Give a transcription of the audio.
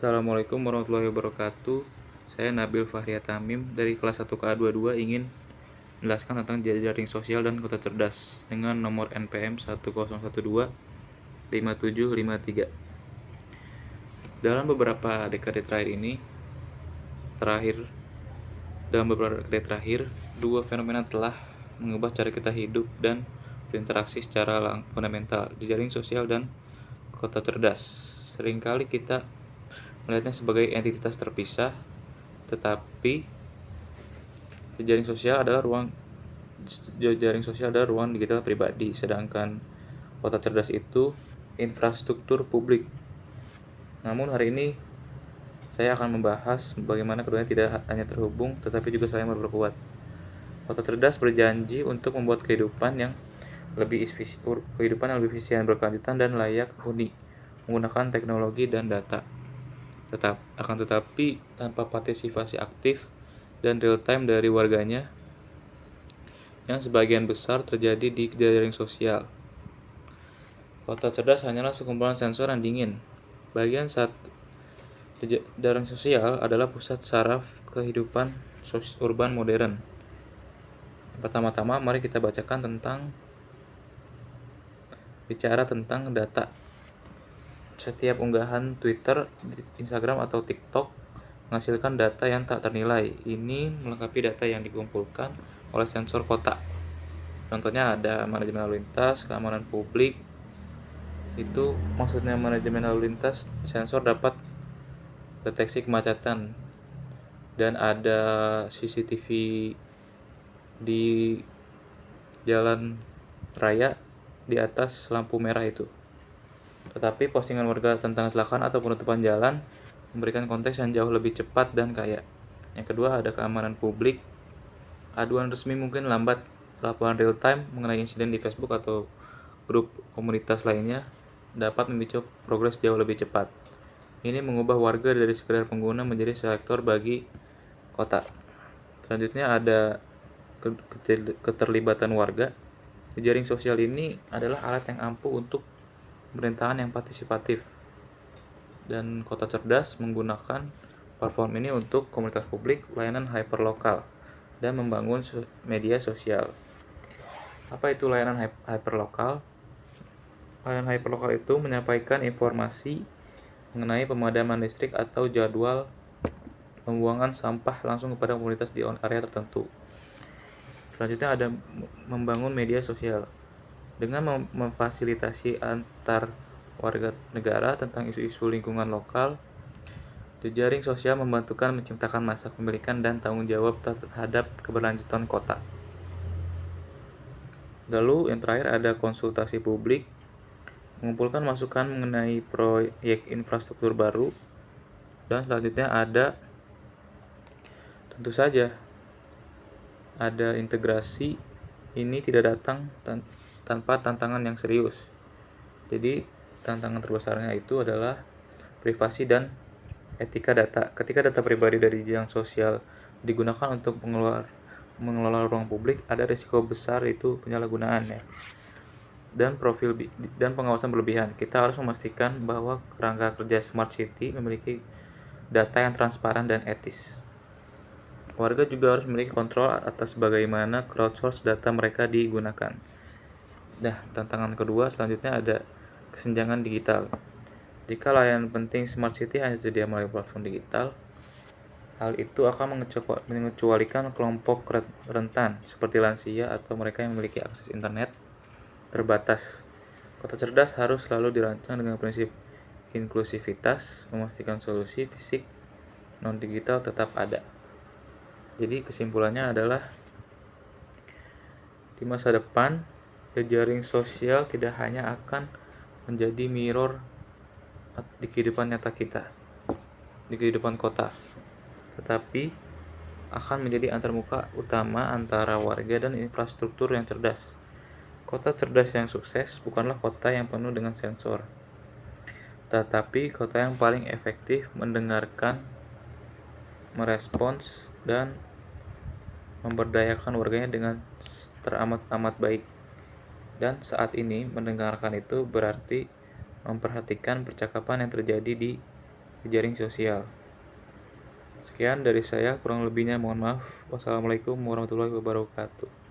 Assalamualaikum warahmatullahi wabarakatuh. Saya Nabil Fahriat Tamim dari kelas 1KA22 ingin menjelaskan tentang jejaring sosial dan kota cerdas dengan nomor NPM 10125753. Dalam beberapa dekade terakhir, dua fenomena telah mengubah cara kita hidup dan berinteraksi secara fundamental, jejaring sosial dan kota cerdas. Seringkali kita melihatnya sebagai entitas terpisah, tetapi jejaring sosial adalah ruang digital pribadi, sedangkan kota cerdas itu infrastruktur publik. Namun hari ini saya akan membahas bagaimana keduanya tidak hanya terhubung tetapi juga saling berkuat. Kota cerdas berjanji untuk membuat kehidupan yang lebih efisien, berkelanjutan dan layak huni menggunakan teknologi dan data. Tetapi tanpa partisipasi aktif dan real time dari warganya yang sebagian besar terjadi di jejaring sosial. Kota cerdas hanyalah sekumpulan sensor yang dingin. Bagian satu jejaring sosial adalah pusat saraf kehidupan urban modern. Pertama-tama mari kita bicara tentang data. Setiap unggahan Twitter, Instagram atau TikTok menghasilkan data yang tak ternilai. Ini melengkapi data yang dikumpulkan oleh sensor kota. Contohnya ada manajemen lalu lintas, keamanan publik. Itu maksudnya manajemen lalu lintas, sensor dapat deteksi kemacetan dan ada CCTV di jalan raya di atas lampu merah itu. Tetapi postingan warga tentang kecelakaan atau penutupan jalan memberikan konteks yang jauh lebih cepat dan kaya. Yang kedua ada keamanan publik. Aduan resmi mungkin lambat. Laporan real time mengenai insiden di Facebook atau grup komunitas lainnya dapat memicu progres jauh lebih cepat. Ini mengubah warga dari sekedar pengguna menjadi selektor bagi kota. Selanjutnya ada keterlibatan warga. Jejaring sosial ini adalah alat yang ampuh untuk pemerintahan yang partisipatif, dan kota cerdas menggunakan platform ini untuk komunitas publik, layanan hyperlokal, dan membangun media sosial. Apa itu layanan hyperlokal? Layanan hyperlokal itu menyampaikan informasi mengenai pemadaman listrik atau jadwal pembuangan sampah langsung kepada komunitas di area tertentu. Selanjutnya ada membangun media sosial. Dengan memfasilitasi antar warga negara tentang isu-isu lingkungan lokal, jejaring sosial membantukan menciptakan masa kepemilikan dan tanggung jawab terhadap keberlanjutan kota. Lalu yang terakhir ada konsultasi publik, mengumpulkan masukan mengenai proyek infrastruktur baru. Dan selanjutnya tentu saja ada integrasi. Ini tidak datang tanpa tantangan yang serius. Jadi tantangan terbesarnya itu adalah privasi dan etika data. Ketika data pribadi dari jejaring sosial digunakan untuk mengelola ruang publik, ada risiko besar itu penyalahgunaan ya. Dan pengawasan berlebihan. Kita harus memastikan bahwa kerangka kerja Smart City memiliki data yang transparan dan etis. Warga juga harus memiliki kontrol atas bagaimana crowdsource data mereka digunakan. Tantangan kedua selanjutnya ada kesenjangan digital. Jika layanan penting Smart City hanya tersedia melalui platform digital, hal itu akan mengecualikan kelompok rentan seperti lansia atau mereka yang memiliki akses internet terbatas. Kota cerdas harus selalu dirancang dengan prinsip inklusivitas, memastikan solusi fisik non-digital tetap ada. Jadi kesimpulannya adalah di masa depan jejaring sosial tidak hanya akan menjadi mirror di kehidupan nyata kita, di kehidupan kota, tetapi akan menjadi antarmuka utama antara warga dan infrastruktur yang cerdas. Kota cerdas yang sukses bukanlah kota yang penuh dengan sensor, tetapi kota yang paling efektif mendengarkan, merespons, dan memberdayakan warganya dengan teramat baik. Dan saat ini mendengarkan itu berarti memperhatikan percakapan yang terjadi di jejaring sosial. Sekian dari saya, kurang lebihnya mohon maaf. Wassalamualaikum warahmatullahi wabarakatuh.